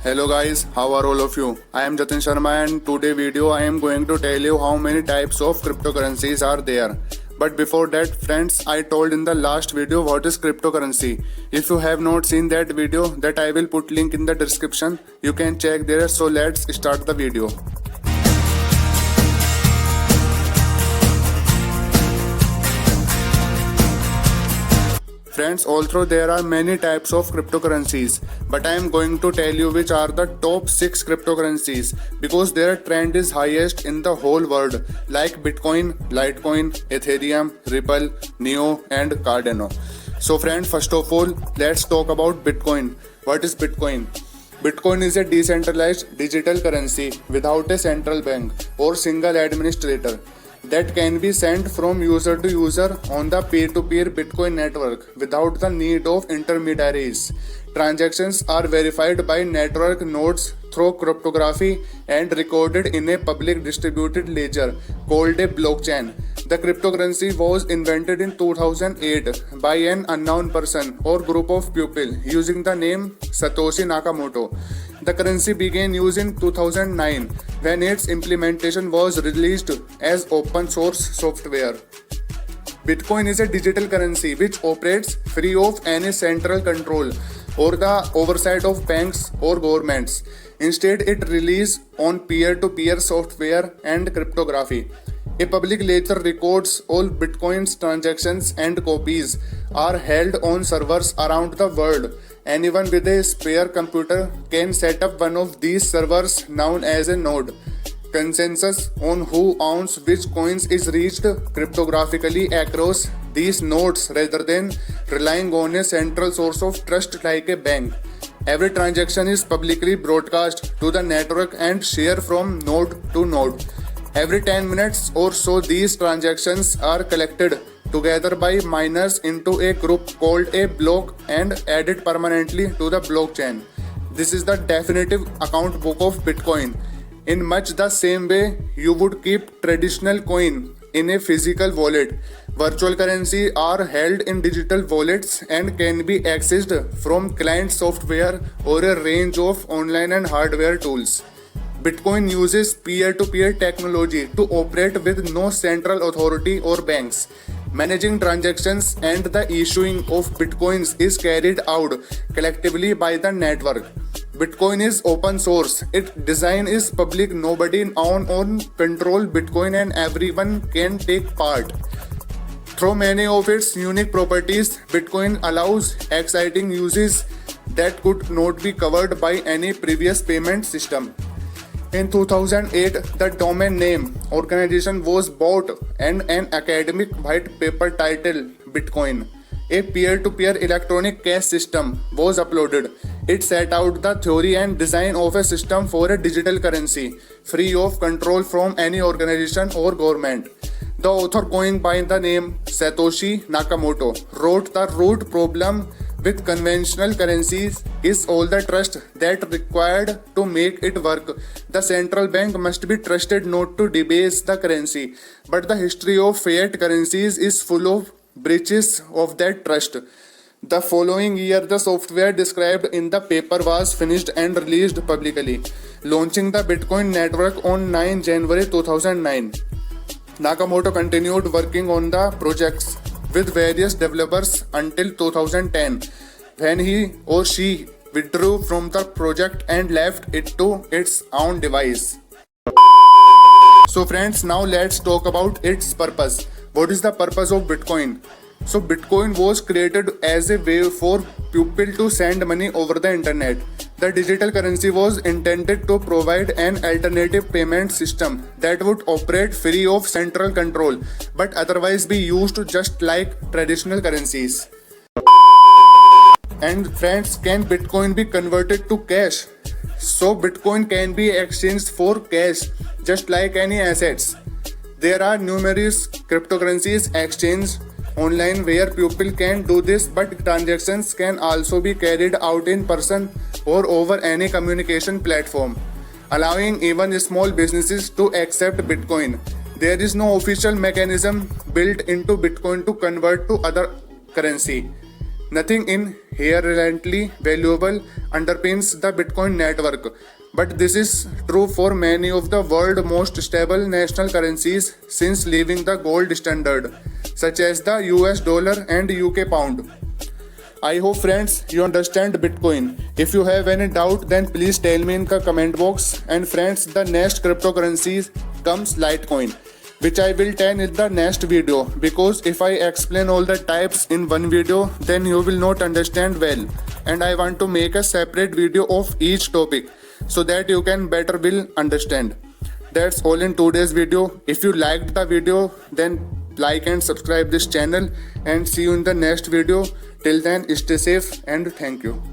Hello guys, how are all of you? I am Jatin Sharma and today video I am going to tell you how many types of cryptocurrencies are there. But before that friends, I told in the last video what is cryptocurrency. If you have not seen that video, that I will put link in the description. You can check there. So let's start the video. Friends, although there are many types of cryptocurrencies, but I am going to tell you which are the top 6 cryptocurrencies because their trend is highest in the whole world, like Bitcoin, Litecoin, Ethereum, Ripple, Neo and Cardano. So friend, first of all, let's talk about Bitcoin. What is Bitcoin? Bitcoin is a decentralized digital currency without a central bank or single administrator that can be sent from user to user on the peer-to-peer Bitcoin network without the need of intermediaries. Transactions are verified by network nodes through cryptography and recorded in a public distributed ledger called a blockchain. The cryptocurrency was invented in 2008 by an unknown person or group of people using the name Satoshi Nakamoto. The currency began use in 2009 when its implementation was released as open source software. Bitcoin is a digital currency which operates free of any central control or the oversight of banks or governments. Instead, it relies on peer-to-peer software and cryptography. A public ledger records all Bitcoin's transactions and copies are held on servers around the world. Anyone with a spare computer can set up one of these servers known as a node. Consensus on who owns which coins is reached cryptographically across these nodes rather than relying on a central source of trust like a bank. Every transaction is publicly broadcast to the network and shared from node to node. Every 10 minutes or so, these transactions are collected together by miners into a group called a block and added permanently to the blockchain. This is the definitive account book of Bitcoin. In much the same way you would keep traditional coin in a physical wallet, virtual currency are held in digital wallets and can be accessed from client software or a range of online and hardware tools. Bitcoin uses peer-to-peer technology to operate with no central authority or banks. Managing transactions and the issuing of bitcoins is carried out collectively by the network. Bitcoin is open source. Its design is public. Nobody own or control Bitcoin and everyone can take part. Through many of its unique properties, Bitcoin allows exciting uses that could not be covered by any previous payment system. In 2008, the domain name organization was bought and an academic white paper titled Bitcoin, a peer-to-peer electronic cash system, was uploaded. It set out the theory and design of a system for a digital currency, free of control from any organization or government. The author, going by the name Satoshi Nakamoto, wrote the root problem with conventional currencies is all the trust that required to make it work. The central bank must be trusted not to debase the currency, but the history of fiat currencies is full of breaches of that trust. The following year, the software described in the paper was finished and released publicly, launching the Bitcoin network on 9 January 2009. Nakamoto continued working on the projects with various developers until 2010, when he or she withdrew from the project and left it to its own device. So friends, now let's talk about its purpose. What is the purpose of Bitcoin? So Bitcoin was created as a way for people to send money over the internet. The digital currency was intended to provide an alternative payment system that would operate free of central control but otherwise be used just like traditional currencies. And friends, can Bitcoin be converted to cash? So Bitcoin can be exchanged for cash just like any assets. There are numerous cryptocurrencies exchanged online where people can do this, but transactions can also be carried out in person or over any communication platform, allowing even small businesses to accept Bitcoin. There is no official mechanism built into Bitcoin to convert to other currency. Nothing in inherently valuable underpins the Bitcoin network. But this is true for many of the world's most stable national currencies since leaving the gold standard, such as the US dollar and UK pound. I hope friends you understand Bitcoin. If you have any doubt then please tell me in the comment box. And friends, the next cryptocurrency comes Litecoin, which I will tell in the next video, because if I explain all the types in one video then you will not understand well, and I want to make a separate video of each topic so that you can better will understand. That's all in today's video. If you liked the video then like and subscribe this channel, and see you in the next video. Till then, stay safe and thank you.